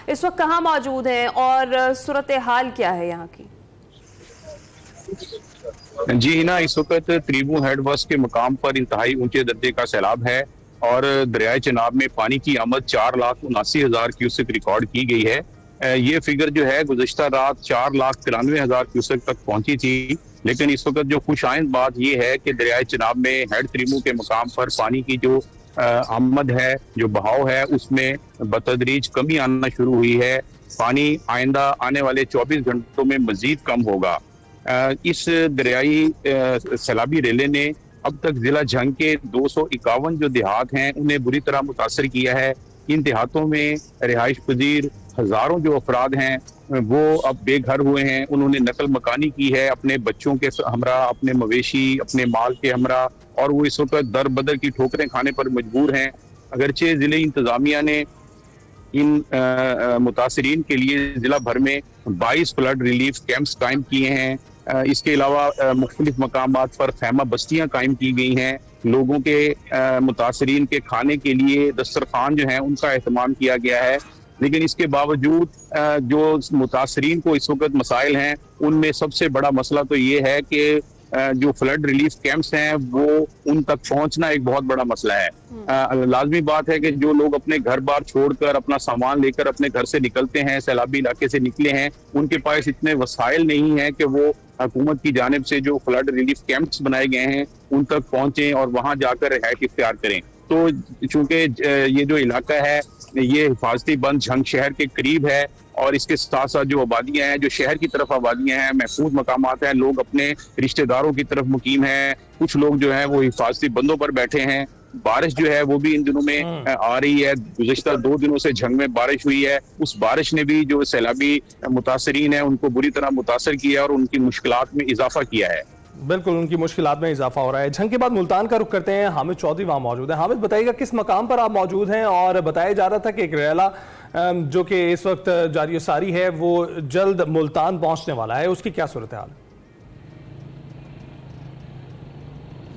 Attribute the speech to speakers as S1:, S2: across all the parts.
S1: इस वक्त कहाँ मौजूद हैं और सूरत हाल क्या है यहाँ की?
S2: जी हिना, इस वक्त त्रिबू हेडवर्स के मकाम पर इंतहाई ऊंचे दर्जे का सैलाब है और दरियाए चनाब में पानी की आमद 4,79,000 क्यूसेक रिकॉर्ड की गई है। ये फिगर जो है गुज़श्ता रात 4,93,000 क्यूसेक तक पहुंची थी, लेकिन इस वक्त जो खुशाइंद बात ये है कि दरियाए चनाब में हेड त्रिबू के मकाम पर पानी की जो आमद है, जो बहाव है, उसमें बतदरीज कमी आना शुरू हुई है। पानी आइंदा आने वाले 24 घंटों में मजीद कम होगा। इस दरियाई सैलाबी रेले ने अब तक जिला झंग के 251 जो देहात हैं उन्हें बुरी तरह मुतासर किया है। इन देहातों में रिहाइश पजीर हजारों जो अफराद हैं वो अब बेघर हुए हैं। उन्होंने नकल मकानी की है अपने बच्चों के हमरा, अपने मवेशी, अपने माल के हमरा, और वो इस वक्त दर बदर की ठोकरें खाने पर मजबूर हैं। अगरचे जिले इंतजामिया ने इन मुतासरीन के लिए जिला भर में 22 फ्लड रिलीफ कैंप्स कायम किए हैं। इसके अलावा मुख्तलिफ मकामात पर खैमा बस्तियां कायम की गई हैं। लोगों के मुतासरीन के खाने के लिए दस्तरखान जो है उनका एहतमाम किया गया है। लेकिन इसके बावजूद जो मुतासरीन को इस वक्त मसाइल हैं उनमें सबसे बड़ा मसला तो ये है कि जो फ्लड रिलीफ कैंप्स हैं वो उन तक पहुंचना एक बहुत बड़ा मसला है। लाजमी बात है कि जो लोग अपने घर बार छोड़कर अपना सामान लेकर अपने घर से निकलते हैं, सैलाबी इलाके से निकले हैं, उनके पास इतने वसाइल नहीं है कि वो हुकूमत की जानिब से जो फ्लड रिलीफ कैंप्स बनाए गए हैं उन तक पहुंचे और वहां जाकर रिहायश इख्तियार करें। तो चूंकि ये जो इलाका है ये हिफाजती बंद झंग शहर के करीब है और इसके साथ साथ जो आबादियां हैं, जो शहर की तरफ आबादियां हैं, महफूज मकामात हैं, लोग अपने रिश्तेदारों की तरफ मुकीम हैं। कुछ लोग जो है वो हिफाजती बंदों पर बैठे हैं। बारिश जो है वो भी इन दिनों में आ रही है। गुज़श्ता 2 दिनों से झंग में बारिश हुई है। उस बारिश ने भी जो सैलाबी मुतासरीन है उनको बुरी तरह मुतासर किया और उनकी मुश्किलात में इजाफा किया है।
S3: बिल्कुल, उनकी मुश्किलात में इजाफा हो रहा है। झंग के बाद मुल्तान का रुख करते हैं। हामिद चौधरी वहां मौजूद है। हामिद, बताइएगा किस मकाम पर आप मौजूद हैं, और बताया जा रहा था कि एक रेला जो कि इस वक्त जारी सारी है वो जल्द मुल्तान पहुंचने वाला है, उसकी क्या सूरत हाल है?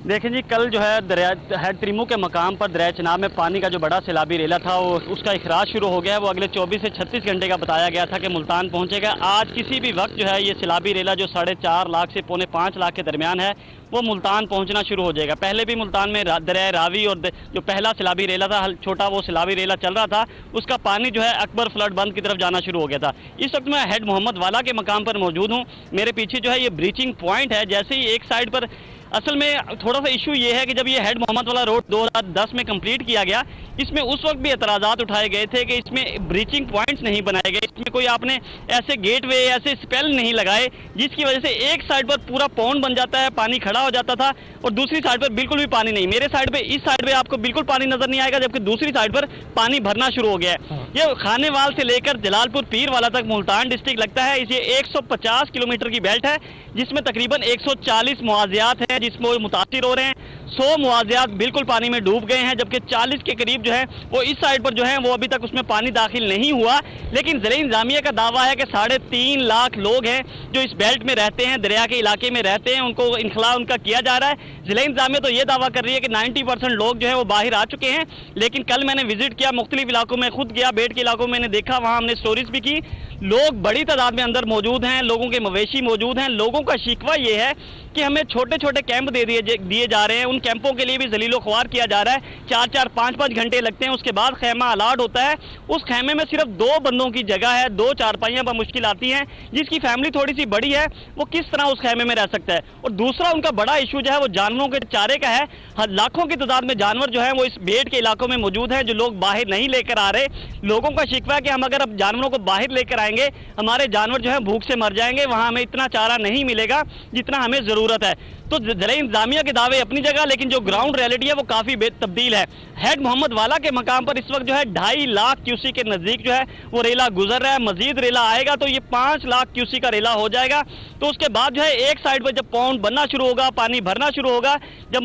S4: देखें जी, कल जो है दरिया हेड त्रिमू के मकाम पर दरिया चनाब में पानी का जो बड़ा सैलाबी रेला था वो उसका इखराज शुरू हो गया है। वो अगले 24 से 36 घंटे का बताया गया था कि मुल्तान पहुंचेगा। आज किसी भी वक्त जो है ये सैलाबी रेला जो 4.5 लाख से 4.5 लाख के दरमियान है वो मुल्तान पहुंचना शुरू हो जाएगा। पहले भी मुल्तान में दरिया रावी और जो पहला सैलाबी रेला था, छोटा वो सैलाबी रेला चल रहा था, उसका पानी जो है अकबर फ्लड बंद की तरफ जाना शुरू हो गया था। इस वक्त मैं हेड मोहम्मद वाला के मकाम पर मौजूद हूँ। मेरे पीछे जो है ये ब्रीचिंग पॉइंट है। जैसे ही एक साइड पर असल में थोड़ा सा इशू ये है कि जब ये हेड मोहम्मद वाला रोड 2010 में कंप्लीट किया गया, इसमें उस वक्त भी एतराज़ात उठाए गए थे कि इसमें ब्रीचिंग पॉइंट्स नहीं बनाए गए, इसमें कोई आपने ऐसे गेटवे ऐसे स्पेल नहीं लगाए जिसकी वजह से एक साइड पर पूरा पौंड बन जाता है, पानी खड़ा हो जाता था, और दूसरी साइड पर बिल्कुल भी पानी नहीं। मेरे साइड पे, इस साइड पे आपको बिल्कुल पानी नजर नहीं आएगा, जबकि दूसरी साइड पर पानी भरना शुरू हो गया है। ये खानेवाल से लेकर जलालपुर पीर वाला तक मुल्तान डिस्ट्रिक्ट लगता है। ये 150 किलोमीटर की बेल्ट है जिसमें तकरीबन 140 मुआवज़ात हैं जिसमें वो मुतासिर हो रहे हैं। 100 मुआवज़ात बिल्कुल पानी में डूब गए हैं, जबकि 40 के करीब जो है वो इस साइड पर जो है वो अभी तक उसमें पानी दाखिल नहीं हुआ। लेकिन ज़िला इंतज़ामिया का दावा है कि 3.5 लाख लोग हैं जो इस बेल्ट में रहते हैं, दरिया के इलाके में रहते हैं, उनको इनखला उनका किया जा रहा है। ज़िला इंतज़ामिया तो ये दावा कर रही है कि 90% लोग जो है वो बाहर आ चुके हैं। लेकिन कल मैंने विजिट किया मुख्तलिफ इलाकों में, खुद गया बेट के इलाकों में, मैंने देखा, वहाँ हमने स्टोरीज भी की। लोग बड़ी तादाद में अंदर मौजूद हैं, लोगों के मवेशी मौजूद हैं। लोगों का शिकवा ये है कि हमें छोटे छोटे कैंप दे दिए जा रहे हैं, उन कैंपों के लिए भी जलीलो ख्वार किया जा रहा है। 4-4, 5-5 घंटे लगते हैं, उसके बाद खैमा अलाट होता है। उस खैमे में सिर्फ 2 बंदों की जगह है, 2 चारपाइयां पर मुश्किल आती हैं। जिसकी फैमिली थोड़ी सी बड़ी है वो किस तरह उस खैमे में रह सकता है। और दूसरा उनका बड़ा इशू जो है वो जानवरों के चारे का है। लाखों की तादाद में जानवर जो है वो इस बेट के इलाकों में मौजूद है जो लोग बाहर नहीं लेकर आ रहे। लोगों का शिकवा है कि हम अगर अब जानवरों को बाहर लेकर आएंगे हमारे जानवर जो है भूख से मर जाएंगे, वहां हमें इतना चारा नहीं मिलेगा जितना हमें जरूरत है। तो ज़िला इंतज़ामिया के दावे अपनी जगह, लेकिन जो ग्राउंड रियलिटी है वो काफ़ी तब्दील है। हेड मोहम्मद वाला के मकाम पर इस वक्त जो है 2.5 लाख क्यूसी के नज़दीक जो है वो रेला गुजर रहा है। मजीद रेला आएगा तो ये 5 लाख क्यूसी का रेला हो जाएगा। तो उसके बाद जो है एक साइड पर जब पौंड बनना शुरू होगा, पानी भरना शुरू होगा, जब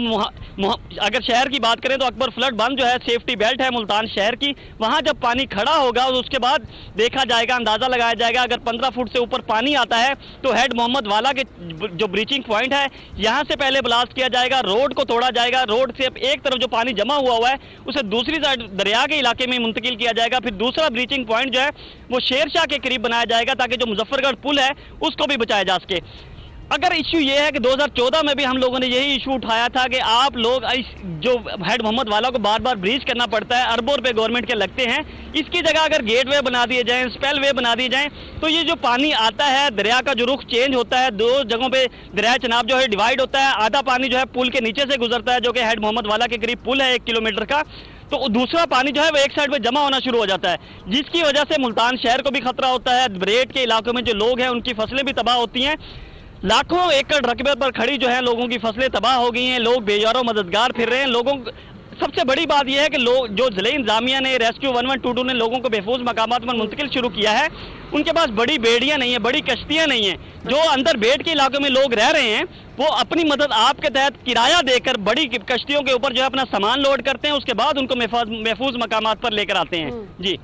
S4: अगर शहर की बात करें तो अकबर फ्लड बंद जो है सेफ्टी बेल्ट है मुल्तान शहर की, वहाँ जब पानी खड़ा होगा तो उसके बाद देखा जाएगा, अंदाज़ा लगाया जाएगा। अगर 15 फुट से ऊपर पानी आता है तो हेड मोहम्मद वाला के जो ब्रीचिंग पॉइंट है यहाँ से पहले ब्लास्ट किया जाएगा, रोड को तोड़ा जाएगा, रोड से एक तरफ जो पानी जमा हुआ है उसे दूसरी साइड दरिया के इलाके में मुंतकिल किया जाएगा। फिर दूसरा ब्रीचिंग पॉइंट जो है वो शेरशाह के करीब बनाया जाएगा ताकि जो मुजफ्फरगढ़ पुल है उसको भी बचाया जा सके। अगर इश्यू ये है कि 2014 में भी हम लोगों ने यही इशू उठाया था कि आप लोग जो हेड मोहम्मद वाला को बार बार ब्रीच करना पड़ता है, अरबों रुपए गवर्नमेंट के लगते हैं, इसकी जगह अगर गेटवे बना दिए जाएं, स्पेल वे बना दिए जाएं, तो ये जो पानी आता है दरिया का जो रुख चेंज होता है, दो जगहों पे दरिया चनाब जो है डिवाइड होता है, आधा पानी जो है पुल के नीचे से गुजरता है जो कि हेड मोहम्मद वाला के करीब पुल है 1 किलोमीटर का, तो दूसरा पानी जो है वो एक साइड पे जमा होना शुरू हो जाता है, जिसकी वजह से मुल्तान शहर को भी खतरा होता है। ब्रेड के इलाकों में जो लोग हैं उनकी फसलें भी तबाह होती हैं, लाखों एकड़ रकबे पर खड़ी जो है लोगों की फसलें तबाह हो गई हैं, लोग बेजारों मददगार फिर रहे हैं। लोगों सबसे बड़ी बात यह है कि लोग जो जिले इंतजामिया ने रेस्क्यू 1122 ने लोगों को महफूज मकामात पर मुंतकिल शुरू किया है, उनके पास बड़ी बेड़ियां नहीं है, बड़ी कश्तियां नहीं है। जो अंदर बेड़ के इलाकों में लोग रह रहे हैं वो अपनी मदद आपके तहत किराया देकर बड़ी कश्तियों के ऊपर जो है अपना सामान लोड करते हैं, उसके बाद उनको महफूज मकामात पर लेकर आते हैं। जी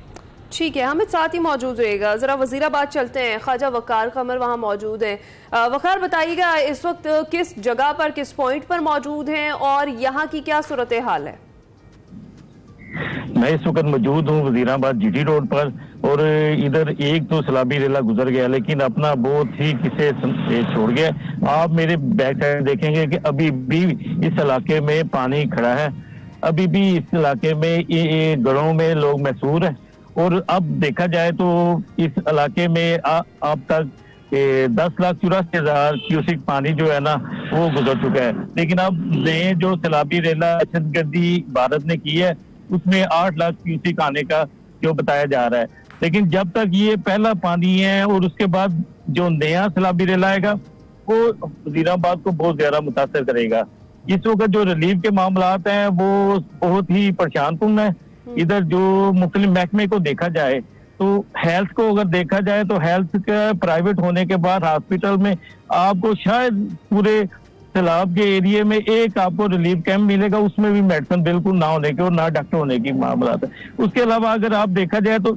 S1: ठीक है, हमें साथ ही मौजूद रहेगा। ज़रा वज़ीराबाद चलते हैं, ख्वाजा वकार कमर वहाँ मौजूद हैं। वकार बताइएगा इस वक्त किस जगह पर, किस पॉइंट पर मौजूद हैं और यहाँ की क्या सूरत हाल है?
S5: मैं इस वक्त मौजूद हूँ वजीराबाद जीटी रोड पर, और इधर एक तो सलाबी रेला गुजर गया लेकिन अपना बहुत ही किसे छोड़ गया। आप मेरे बैक साइड देखेंगे कि अभी भी इस इलाके में पानी खड़ा है, अभी भी इस इलाके में ये घरों में लोग महसूर हैं। और अब देखा जाए तो इस इलाके में अब तक 10,84,000 क्यूसिक पानी जो है ना वो गुजर चुका है, लेकिन अब नए जो सैलाबी रेला दहशतगर्दी भारत ने की है उसमें 8 लाख क्यूसिक आने का जो बताया जा रहा है। लेकिन जब तक ये पहला पानी है और उसके बाद जो नया सैलाबी रेला आएगा वो वजीराबाद को बहुत ज्यादा मुतासर करेगा। इस वक्त जो रिलीफ के मामलात हैं वो बहुत ही परेशान कुन है। इधर जो मुख्तलिफ महकमे को देखा जाए तो हेल्थ को अगर देखा जाए तो हेल्थ का प्राइवेट होने के बाद हॉस्पिटल में आपको शायद पूरे सैलाब के एरिया में एक आपको रिलीफ कैंप मिलेगा, उसमें भी मेडिसिन बिल्कुल ना होने के और ना डॉक्टर होने की मामला है। उसके अलावा अगर आप देखा जाए तो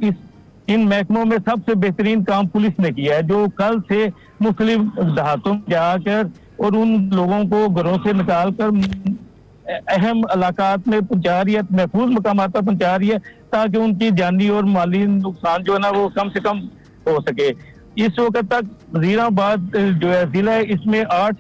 S5: इन महकमों में सबसे बेहतरीन काम पुलिस ने किया है, जो कल से मुख्तलिफ देहातों में जाकर और उन लोगों को घरों से निकाल कर अहम इलाकात में पहुंचा रही है, महफूज मकामात पर पहुंचा रही है, ताकि उनकी जानी और माली नुकसान जो है ना वो कम से कम हो सके। इस वक्त तक वजीराबाद जो है जिला है, इसमें 8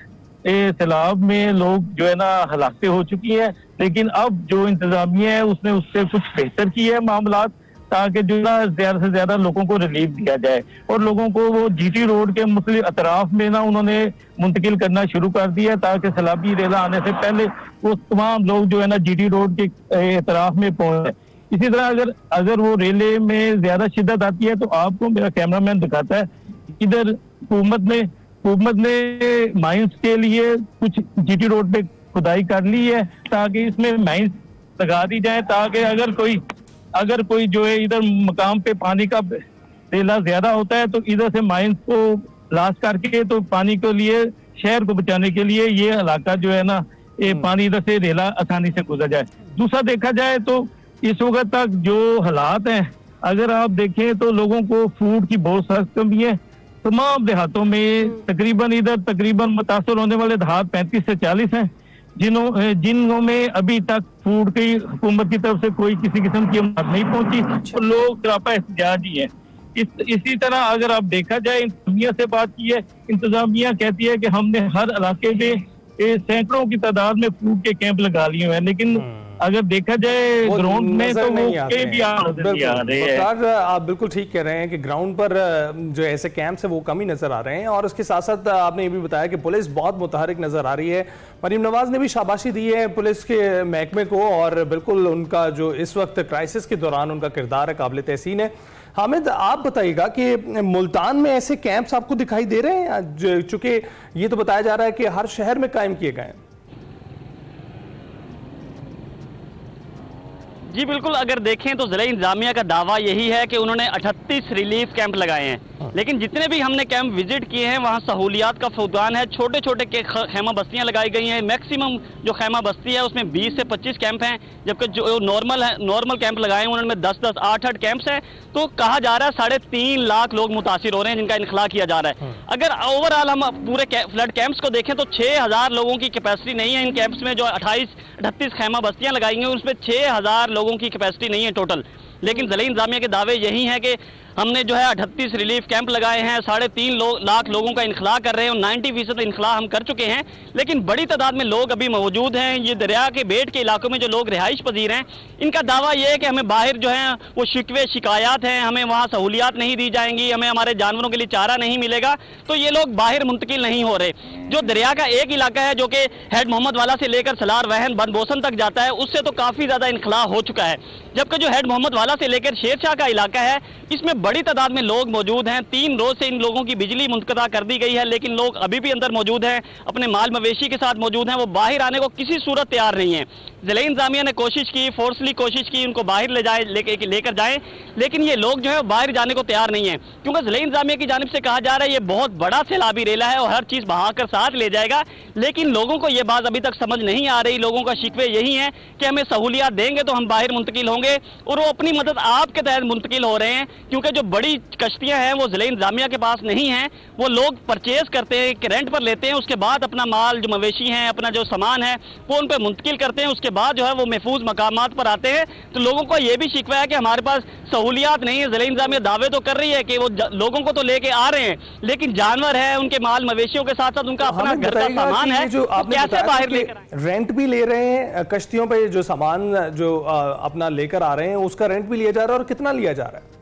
S5: सैलाब में लोग जो है ना हलाकतें हो चुकी है, लेकिन अब जो इंतजामिया है उसने उससे कुछ बेहतर किया है मामलात, ताकि जो ना ज्यादा से ज्यादा लोगों को रिलीफ दिया जाए और लोगों को वो जीटी रोड के मुख्तलिफ अतराफ में ना उन्होंने मुंतकिल करना शुरू कर दिया, ताकि सैलाबी रेला आने से पहले वो तमाम लोग जो है ना जीटी रोड के अतराफ में पहुंचे। इसी तरह अगर वो रेले में ज्यादा शिद्दत आती है तो आपको मेरा कैमरामैन दिखाता है, इधर हुकूमत ने माइंस के लिए कुछ जीटी रोड पे खुदाई कर ली है ताकि इसमें माइंस लगा दी जाए, ताकि अगर कोई जो है इधर मकाम पे पानी का रेला ज्यादा होता है तो इधर से माइंस को लाश करके तो पानी के लिए शहर को बचाने के लिए ये इलाका जो है ना ये पानी इधर से रेला आसानी से गुजर जाए। दूसरा देखा जाए तो इस वक्त तक जो हालात हैं अगर आप देखें तो लोगों को फूड की बहुत सख्त कमी है। तमाम देहातों में तकरीबन मुतासर होने वाले देहात 35 से 40 हैं जिनों में अभी तक फूड की हुकूमत की तरफ से कोई किसी किस्म की मदद नहीं पहुंची और लोग सरापा एहतजाज ही है। इसी तरह अगर आप देखा जाए इंतजामिया से बात की है, इंतजामिया कहती है कि हमने हर इलाके में सैकड़ों की तादाद में फूड के कैंप लगा लिए हैं, लेकिन अगर देखा जाए ग्राउंड में तो वो भी
S3: आप बिल्कुल ठीक कह रहे हैं कि ग्राउंड पर जो ऐसे कैंप्स है वो कम ही नजर आ रहे हैं। और उसके साथ साथ आपने ये भी बताया कि पुलिस बहुत मुतहरिक नजर आ रही है। मरीम नवाज ने भी शाबाशी दी है पुलिस के महकमे को और बिल्कुल उनका जो इस वक्त क्राइसिस के दौरान उनका किरदार है काबिल तहसीन है। हामिद, आप बताइएगा कि मुल्तान में ऐसे कैंप्स आपको दिखाई दे रहे हैं, चूंकि ये तो बताया जा रहा है कि हर शहर में कायम किए गए हैं।
S4: जी बिल्कुल, अगर देखें तो ज़िला इंतजामिया का दावा यही है कि उन्होंने 38 रिलीफ कैंप लगाए हैं, लेकिन जितने भी हमने कैंप विजिट किए हैं वहाँ सहूलियात का फुकदान है। छोटे छोटे खैमा बस्तियाँ लगाई गई हैं। मैक्सिमम जो खैमा बस्ती है उसमें 20 से 25 कैंप हैं, जबकि जो नॉर्मल कैंप लगाए हैं उन्होंने 10-10, 8-8 कैंप्स हैं। तो कहा जा रहा है 3.5 लाख लोग मुतासिर हो रहे हैं जिनका इनखला किया जा रहा है। अगर ओवरऑल हम पूरे फ्लड कैंप्स को देखें तो 6000 लोगों की कैपेसिटी नहीं है इन कैंप्स में। जो 38 खैमा बस्तियां लगाई हैं उसमें 6000 लोगों की कैपेसिटी नहीं है टोटल। लेकिन ज़िला इंतजामिया के दावे यही हैं कि हमने जो है 38 रिलीफ कैंप लगाए हैं, 3.5 लाख लोगों का इनखला कर रहे हैं और 90% इनखला हम कर चुके हैं। लेकिन बड़ी तादाद में लोग अभी मौजूद हैं। ये दरिया के बेट के इलाकों में जो लोग रिहाइश पजीर हैं, इनका दावा यह है कि हमें बाहर जो है वो शिकवे शिकायत हैं, हमें वहाँ सहूलियात नहीं दी जाएंगी, हमें हमारे जानवरों के लिए चारा नहीं मिलेगा, तो ये लोग बाहर मुंतकिल नहीं हो रहे। जो दरिया का एक इलाका है जो कि हेड मोहम्मद वाला से लेकर सलार वहन बंदबोसन तक जाता है, उससे तो काफ़ी ज़्यादा इनखला हो चुका है। जबकि जो हेड मोहम्मद वाला से लेकर शेरशाह का इलाका है, इसमें बड़ी तादाद में लोग मौजूद हैं। 3 रोज से इन लोगों की बिजली मुनक़ता कर दी गई है, लेकिन लोग अभी भी अंदर मौजूद हैं, अपने माल मवेशी के साथ मौजूद हैं। वो बाहर आने को किसी सूरत तैयार नहीं है। ज़िला इंतजामिया ने कोशिश की, फोर्सली कोशिश की उनको बाहर लेकर जाएं, लेकिन ये लोग जो है बाहर जाने को तैयार नहीं है, क्योंकि ज़िला इंतजामिया की जानिब से कहा जा रहा है ये बहुत बड़ा सैलाबी रेला है और हर चीज़ बहाकर साथ ले जाएगा। लेकिन लोगों को ये बात अभी तक समझ नहीं आ रही। लोगों का शिकवे यही है कि हमें सहूलियात देंगे तो हम बाहर मुंतकिल होंगे, और वो अपनी मदद आपके तहत मुंतकिल हो रहे हैं, क्योंकि जो बड़ी कश्तियां हैं वो ज़िला इंतजामिया के पास नहीं हैं। वो लोग परचेज करते हैं, रेंट पर लेते हैं, उसके बाद अपना माल जो मवेशी हैं, अपना जो सामान है वो उन पर मुंतकिल करते हैं। उसके बाद जो है वो महफूज मकामात पर आते हैं। तो लोगों को ये भी शिकवा है कि हमारे पास सहूलियात नहीं है। ज़िला इंतजामिया दावे तो कर रही है कि वो लोगों को तो लेके आ रहे हैं, लेकिन जानवर है, उनके माल मवेशियों के साथ साथ उनका अपना घर का सामान है, जो कैसे बाहर लेकर
S3: रेंट भी ले रहे हैं कश्तियों पे, जो सामान जो अपना लेकर आ रहे हैं उसका रेंट भी लिया जा रहा है, और कितना लिया जा रहा है?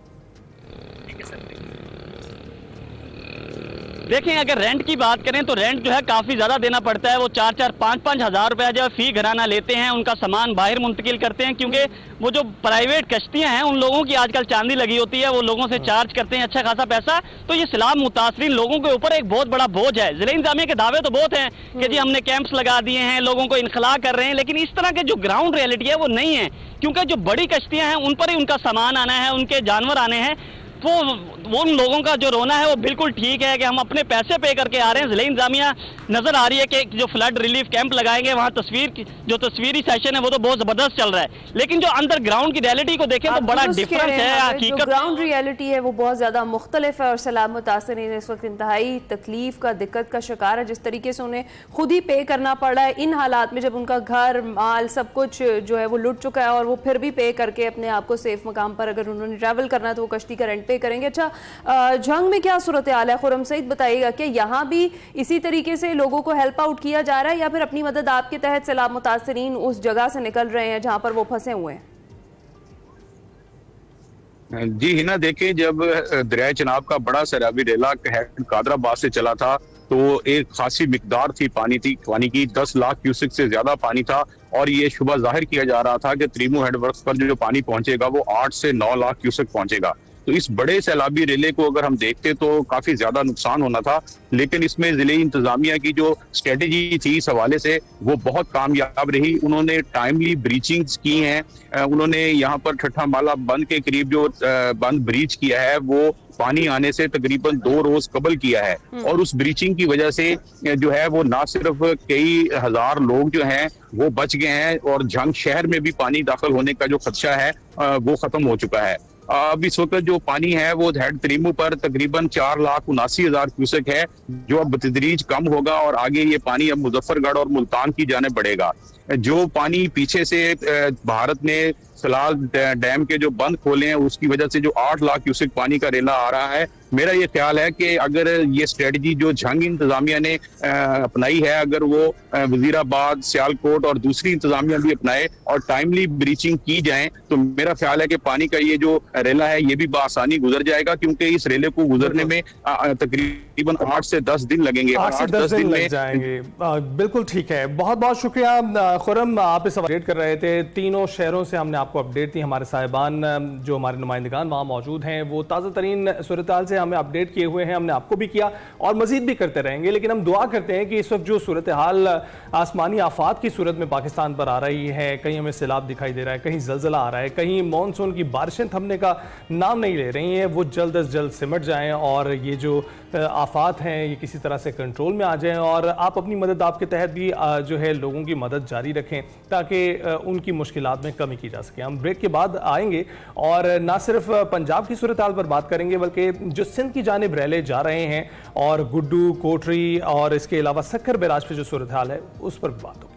S4: देखें, अगर रेंट की बात करें तो रेंट जो है काफ़ी ज़्यादा देना पड़ता है। वो 4-5 हज़ार रुपया जो है फी घराना लेते हैं, उनका सामान बाहर मुंतकिल करते हैं, क्योंकि वो जो प्राइवेट कश्तियां हैं उन लोगों की आजकल चांदी लगी होती है, वो लोगों से चार्ज करते हैं अच्छा खासा पैसा। तो ये सैलाब मुतासरीन लोगों के ऊपर एक बहुत बड़ा बोझ है। ज़िला इंतजामिया के दावे तो बहुत हैं कि जी हमने कैंप्स लगा दिए हैं, लोगों को इनखला कर रहे हैं, लेकिन इस तरह के जो ग्राउंड रियलिटी है वो नहीं है, क्योंकि जो बड़ी कश्तियां हैं उन पर ही उनका सामान आना है, उनके जानवर आने हैं। तो वो उन लोगों का जो रोना है वो बिल्कुल ठीक है कि हम अपने पैसे पे करके आ रहे हैं। ज़िला इंतजामिया नजर आ रही है कि जो फ्लड रिलीफ कैंप लगाएंगे वहाँ तस्वीरी सेशन है वो तो बहुत जबरदस्त चल रहा है, लेकिन जो अंदर ग्राउंड की रियलिटी को देखें तो बड़ा डिफरेंस है। हकीकत
S1: ग्राउंड रियलिटी है वो बहुत ज्यादा मुख्तलिफ है, और सैलाब मुतासरीन इस वक्त इंतहाई तकलीफ का, दिक्कत का शिकार है। जिस तरीके से उन्हें खुद ही पे करना पड़ रहा है इन हालात में, जब उनका घर माल सब कुछ जो है वो लुट चुका है, और वो फिर भी पे करके अपने आप को सेफ मकाम पर अगर उन्होंने ट्रैवल करना है तो वो कश्ती का रेंट पे करेंगे। अच्छा, जंग में क्या सूरत हाल है? खुर्रम सईद बताइएगा कि यहाँ भी इसी तरीके से लोगों को हेल्प आउट किया जा रहा है, या फिर अपनी मदद आपके तहत सैलाब मुतासरीन उस जगह से निकल रहे हैं जहां पर वो फंसे हुए हैं?
S2: जी हिना, देखिए, जब दरिया चनाब का बड़ा सैलाबी रेला कादराबाद से चला था तो एक खासी मिकदार थी पानी की 10 लाख क्यूसेक से ज्यादा पानी था, और ये शुबा जाहिर किया जा रहा था कि त्रीमू हेडवर्क्स पर जो पानी पहुंचेगा वो 8 से 9 लाख क्यूसेक पहुंचेगा। तो इस बड़े सैलाबी रेले को अगर हम देखते तो काफी ज्यादा नुकसान होना था, लेकिन इसमें जिले इंतजामिया की जो स्ट्रेटेजी थी इस हवाले से वो बहुत कामयाब रही। उन्होंने टाइमली ब्रीचिंग्स की हैं। उन्होंने यहाँ पर ठट्ठा माला बंद के करीब जो बंद ब्रीच किया है वो पानी आने से तकरीबन 2 रोज कबल किया है, और उस ब्रीचिंग की वजह से जो है वो ना सिर्फ कई हजार लोग जो हैं वो बच गए हैं, और झंग शहर में भी पानी दाखिल होने का जो खदशा है वो खत्म हो चुका है। अब इस वक्त जो पानी है वो हेड त्रीमू पर तकरीबन 4,79,000 क्यूसेक है, जो अब बतदरीज कम होगा और आगे ये पानी अब मुजफ्फरगढ़ और मुल्तान की जाने बढ़ेगा। जो पानी पीछे से भारत ने सलाल डैम के जो बंद खोले हैं उसकी वजह से जो 8 लाख क्यूसेक पानी का रेला आ रहा है, मेरा ये ख्याल है कि अगर ये स्ट्रेटजी जो झंग इंतजामिया ने अपनाई है, अगर वो वजीराबाद, सियालकोट और दूसरी इंतजामिया भी अपनाए और टाइमली ब्रीचिंग की जाए, तो मेरा ख्याल है कि पानी का ये जो रेला है ये भी बआसानी गुजर जाएगा, क्योंकि इस रेले को गुजरने में तकरीबन 8 से 10 दिन लगेंगे।
S3: 8 से 10 दिन लग जाएंगे। बिल्कुल ठीक है, बहुत बहुत शुक्रिया खुर्रम, आप इस अपडेट कर रहे थे। तीनों शहरों से हमने आपको अपडेट दी। हमारे साहिबान जो हमारे नुमाइंदगान वहाँ मौजूद हैं वो ताज़ा तरीन सूरत हाल से से हमें अपडेट किए हुए हैं, हमने आपको भी किया और मजीद भी करते रहेंगे। लेकिन हम दुआ करते हैं कि इस वक्त जो सूरत हाल आसमानी आफात की सूरत में पाकिस्तान पर आ रही है, कहीं हमें सैलाब दिखाई दे रहा है, कहीं जलजला आ रहा है, कहीं मानसून की बारिशें थमने का नाम नहीं ले रही हैं, वो जल्द अज जल्द सिमट जाएं और ये जो आफात हैं ये किसी तरह से कंट्रोल में आ जाएं। और आप अपनी मदद आपके तहत भी जो है लोगों की मदद जारी रखें ताकि उनकी मुश्किलात में कमी की जा सके। हम ब्रेक के बाद आएंगे और ना सिर्फ पंजाब की सूरत हाल पर बात करेंगे बल्कि जो सिंध की जानिब रैले जा रहे हैं और गुड्डू, कोटरी और इसके अलावा सक्खर बैराज पे जो सूरत हाल है उस पर भी बात होगी।